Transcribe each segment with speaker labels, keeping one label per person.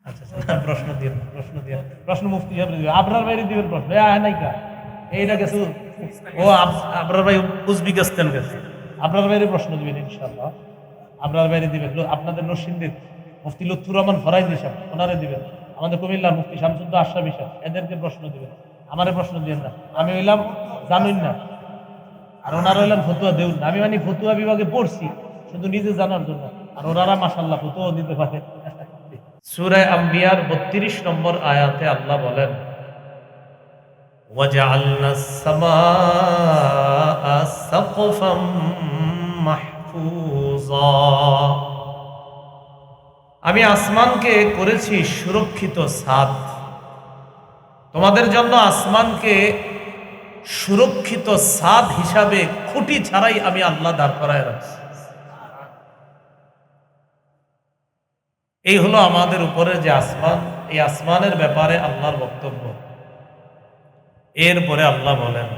Speaker 1: আচ্ছা আচ্ছা, প্রশ্ন দিয়ে প্রশ্ন মুফতি সাহেব দিবেন, আপনার বাইরে দিবেন প্রশ্ন নাই কা এইটা গেছে ও আপনার ভাই উজবেকিস্তান গেছে, আপনার বাইরে প্রশ্ন দিবেন ইনশাআল্লাহ, আপনার বাইরে দিবেন আপনাদের নরসিংদীর মুফতি লুৎফুর রহমান ফরাইজি সাহেব ওনারে দিবেন, আমাদের কুমিল্লার মুফতি শামসুদ্দোল্লাহ আশরাফি সাহেব এদেরকে প্রশ্ন দিবেন, আমারে প্রশ্ন দিবেন না, আমি হইলাম জানুন না আর ওনারা হইলাম ফতুয়া দেউন না, আমি মানে ফতুয়া বিভাগে পড়ছি শুধু নিজে জানার জন্য, আর ওনারা মাশাআল্লাহ ফতুয়া দিতে পারে। সূরা আম্বিয়ার ৩২ নম্বর আয়াতে আল্লাহ বলেন ওয়াজআলনাস সামাআ সাকফাম মাহফুজা, আমি আসমানকে করেছি সুরক্ষিত ছাদ, তোমাদের জন্য আসমানকে সুরক্ষিত ছাদ হিসাবে খুঁটি ছাড়াই আমি আল্লাহ দাঁড় করায় রাখছি। এই হলো আমাদের উপরে যে আসমান, এই আসমানের ব্যাপারে আল্লাহর বক্তব্য। এরপরে আল্লাহ বলেন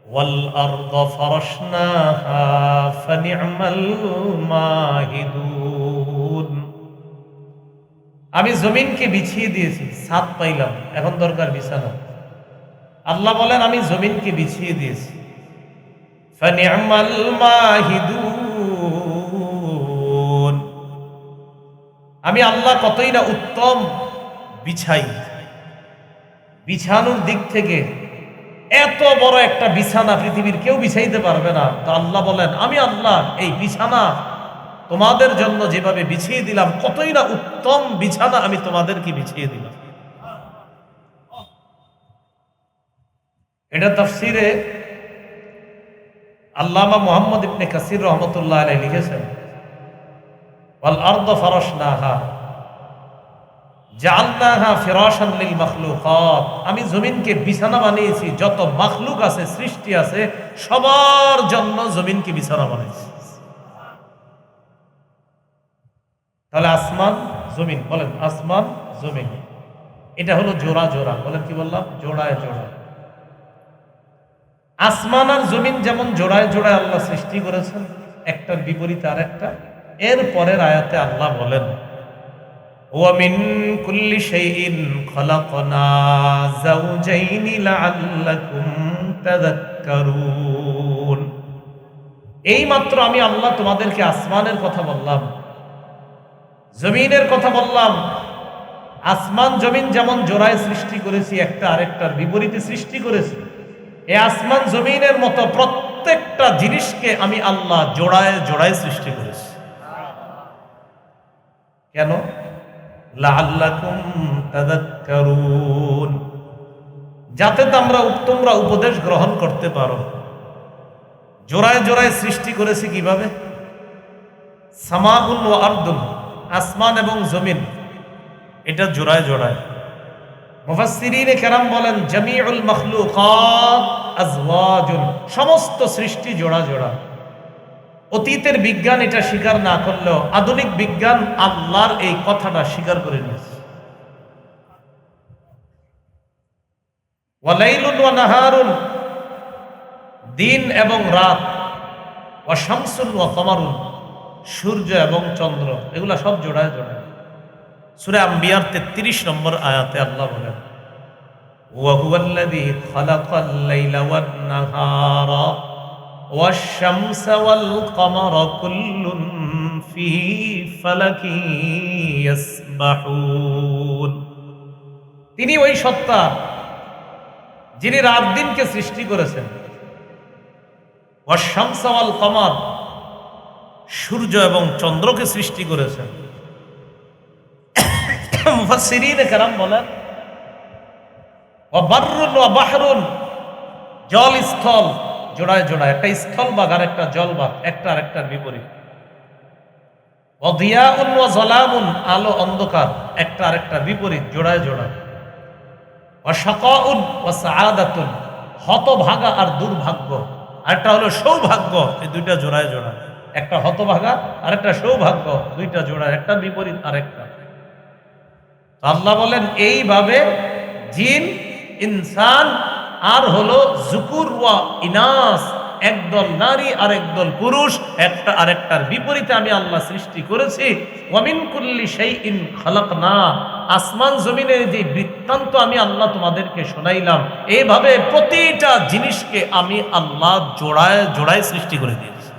Speaker 1: ওয়াল আরদ ফারাশনাহা ফানি'মাল মাহিদুন, আমি জমিনকে বিছিয়ে দিয়েছি, ছাদ পাইলাম, এখন দরকার বিছানা। আল্লাহ বলেন আমি জমিনকে বিছিয়ে দিয়েছি, ফানি'মাল মাহিদুন, আমি আল্লাহ কতই না উত্তম বিছাই। বিছানোর দিক থেকে এত বড় একটা বিছানা পৃথিবীর কেউ বিছাইতে পারবে না, তো আল্লাহ বলেন আমি আল্লাহ এই বিছানা তোমাদের জন্য যেভাবে বিছিয়ে দিলাম, কতই না উত্তম বিছানা আমি তোমাদেরকে বিছিয়ে দিলাম। এটা তাফসিরে আল্লামা মুহাম্মদ ইবনে কাসির রহমতুল্লাহ আলাইহি লিখেছেন ওয়াল আরদ ফারাশনাহা জাআলনাহা ফিরাশান লিল মাখলুকাত, আমি জমিনকে বিছানা বানিয়েছি, যত মাখলুক আছে সৃষ্টি আছে সবার জন্য জমিনকে বিছানা বানিয়েছি। তাহলে আসমান জমিন, বলেন আসমান জমিন, এটা হলো জোড়া জোড়া, বলেন কি বললাম, জোড়ায় জোড়া। আসমান আর জমিন যেমন জোড়ায় জোড়ায় আল্লাহ সৃষ্টি করেছেন, একটার বিপরীতে আর একটা। এর পরের আয়াতে আল্লাহ বলেন ওয়া মিন কুল্লি শাইইন খালাকনা যাওজাইনি লাআল্লাকুম তাযাক্কারুন, এই মাত্র আমি আল্লাহ তোমাদেরকে আসমানের কথা বললাম, জমিনের কথা বললাম। আসমান জমিন যেমন জোড়ায় সৃষ্টি করেছি, একটা আরেকটার বিপরীতে সৃষ্টি করেছি, এই আসমান জমিনের মতো প্রত্যেকটা জিনিসকে আমি আল্লাহ জোড়ায় জোড়ায় সৃষ্টি করেছি। কেন? লাআল্লাকুম তাযাক্কারুন, যাতে তোমরা উপদেশ গ্রহণ করতে পারো। জোড়ায় জোড়ায় সৃষ্টি করেছি কিভাবে? সামাউন ওয়া আরদুন, আসমান এবং জমিন এটা জোড়ায় জোড়ায়। মুফাসসিরিনে কেরাম বলেন জামিউল মাখলুকাত আজওয়াজুন, সমস্ত সৃষ্টি জোড়া জোড়া। অতীতের বিজ্ঞান এটা স্বীকার না করলেও আধুনিক বিজ্ঞান আল্লাহর এই কথাটা স্বীকার করে নিয়েছে। ওয়ালাইলুন ওয়া নাহারুন, দিন এবং রাত, ওয়া শামসুন ওয়া কমারুন, সূর্য এবং চন্দ্র, এগুলা সব জোড়ায় জোড়ায়। সূরা আম্বিয়ার ৩৩ নম্বর আয়াতে আল্লাহ বলেন ওয়া হুয়াল্লাযী খালাকাল লাইলা ওয়ান নাহারা ওয়াশ শামসা ওয়াল কমারা কুল্লুন ফী ফালাকি ইয়াসবাহুন, তিনি ওই সত্তা যিনি রাত দিনকে সৃষ্টি করেছেন, ওয়াশ শামসা ওয়াল কমার, সূর্য এবং চন্দ্রকে সৃষ্টি করেছেন। মুফাসসিরিনে কেরাম বলেন ওয়া বাররুন ওয়া বাহরুন, জল স্থল জোড়ায় জোড়ায়, একটা স্থল ভাগ আর একটা জল ভাগ, একটা আরেকটার বিপরীত। ওয়া দিয়াউন ওয়া যালামুন, আলো অন্ধকার, একটা আরেকটার বিপরীত, জোড়ায় জোড়ায়। ওয়া শাকাউন ওয়া সাআদাতুন, হতভাগা আর দুর্ভাগ্য, আরেকটা হলো সৌভাগ্য, এই দুইটা জোড়ায় জোড়ায়। একটা হতভাগা আর একটা সৌভাগ্য, দুইটা জোড়ায়, একটা বিপরীত আরেকটা। আল্লাহ বলেন এইভাবে জিন, ইনসান আর হলো যুকুর ওয়া ইনাস, একদল নারী আর একদল পুরুষ, একটা আরেকটার বিপরীতে আমি আল্লাহ সৃষ্টি করেছি। ওয়া মিন কুল্লি শাইইন খালাকনা, আসমান জমিনের যে বৃত্তান্ত আমি আল্লাহ তোমাদেরকে শোনাইলাম, এইভাবে প্রতিটা জিনিসকে আমি আল্লাহ জোড়ায় জোড়ায় সৃষ্টি করে দিয়েছি,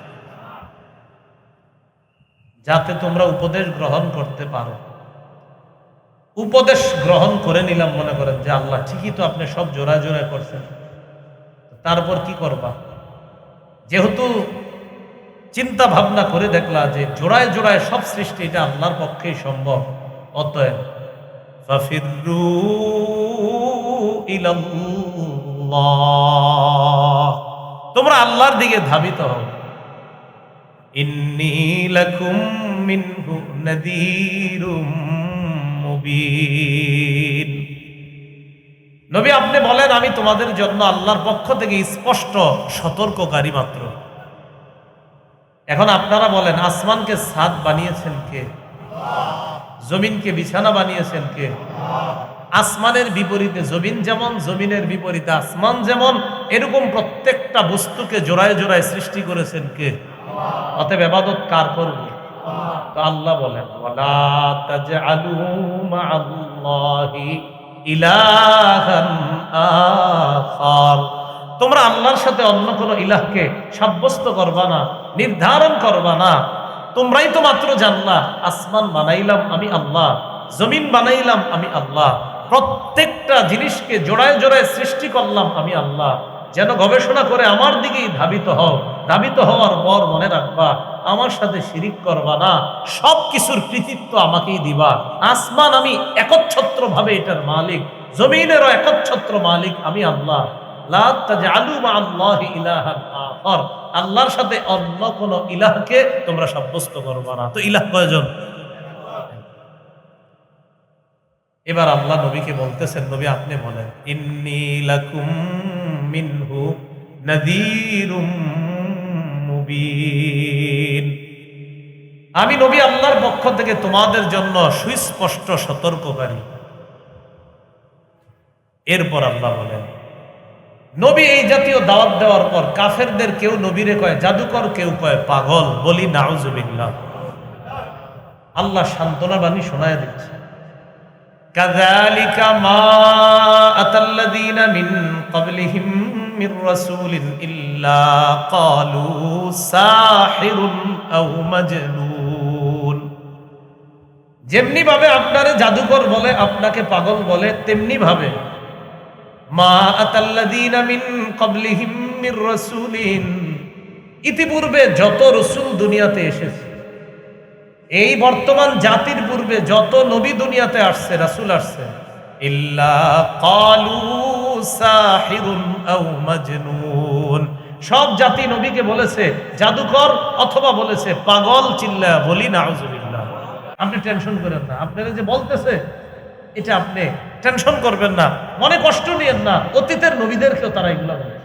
Speaker 1: যাতে তোমরা উপদেশ গ্রহণ করতে পারো। উপদেশ গ্রহণ করে নিলাম, মনে করেন যে আল্লাহ ঠিকই তো আপনি সব জোড়ায় জোড়ায় করছেন, তারপর কি করবা? যেহেতু চিন্তা ভাবনা করে দেখলা যে জোড়ায় জোড়ায় সব সৃষ্টি এটা আল্লাহর পক্ষেই সম্ভব, অতএব ফাফিরু ইলাল্লাহ, তোমরা আল্লাহর দিকে ধাবিত হও। ইন্নী লাকুম মিনহু নাযীরুম মুবিন। নবী আপনি বলেন আমি তোমাদের জন্য আল্লাহর পক্ষ থেকে স্পষ্ট সতর্ককারী মাত্র। এখন আপনারা বলেন আসমানকে ছাদ বানিয়েছেন কে? জমিনকে বিছানা বানিয়েছেন কে? আসমানের বিপরীতে জমিন যেমন, জমিনের বিপরীতে আসমান যেমন, এরকম প্রত্যেকটা বস্তুকে জোড়ায় জোড়ায় সৃষ্টি করেছেন কে? অতএব ইবাদত কার করব? তো আল্লাহ বলেন ওয়ালা তাজআলু মাআল্লাহি ইলাহান আখার, তোমরা আল্লাহর সাথে অন্য কোনো ইলাহকে সাব্যস্ত করবা না, নির্ধারণ করবা না। তোমরাই তো মাত্র জানলা আসমান বানাইলাম আমি আল্লাহ, জমিন বানাইলাম আমি আল্লাহ, প্রত্যেকটা জিনিসকে জোড়ায় জোড়ায় সৃষ্টি করলাম আমি আল্লাহ। যেন গবেষণা করে আমার দিকেই ধাবিত হও। ধাবিত হওয়ার পর মনে রাখবা আমার সাথে শিরিক করবা না, সব কিছুর কৃতিত্ব আমাকেই দিবা। আসমান আমি একচ্ছত্র ভাবে এটার মালিক, জমিনেরও একচ্ছত্র মালিক আমি আল্লাহ। লা তাজআলু মাআল্লাহি ইলাহান আখার, আল্লাহর সাথে অন্য কোন ইলাহকে তোমরা সাব্যস্ত করবা না। তো ইলাহ কয়জন? এবার আল্লাহ নবীকে বলতেছেন নবী আপনি বলেন ইন্নী লাকুম মিনহু নাযীরুম মুবিন, আমি নবী আল্লাহর পক্ষ থেকে তোমাদের জন্য সুস্পষ্ট সতর্ককারী। এরপর আল্লাহ বলেন নবী এই জাতীয় দাওয়াত দেওয়ার পর কাফেরদের কেউ নবীরে কয় জাদুকর, কেউ কয় পাগল, বলি নাউজুবিল্লাহ। আল্লাহ সান্ত্বনা বাণী শোনায় দিচ্ছে কাযালিকা মা আতাল্লাযীনা মিন ক্বাবলিহিম মির রাসূলিন ইল্লা ক্বালু সাহিরুন আও মাজনুন, যেমনি ভাবে আপনারে জাদুকর বলে, আপনাকে পাগল বলে, তেমনি ভাবে মা আতাল্লাযীনা মিন ক্বাবলিহিম মির রাসূলিন, ইতিপূর্বে যত রাসূল দুনিয়াতে এসেছে, এই বর্তমান জাতির পূর্বে যত নবী দুনিয়াতে আসছে, রাসূল আসছে, ইল্লা ক্বালু সাহিরুন আও মাজনুন, সব জাতি নবীকে বলেছে জাদুকর অথবা বলেছে পাগল। চিল্লায়া বলি নাউজুবিল্লাহ। আপনি টেনশন করেন না, আপনারা যে বলতেছে এটা আপনি টেনশন করবেন না, মনে কষ্ট নিয়েন না, অতীতের নবীদেরকেও তারা এগুলো বলে।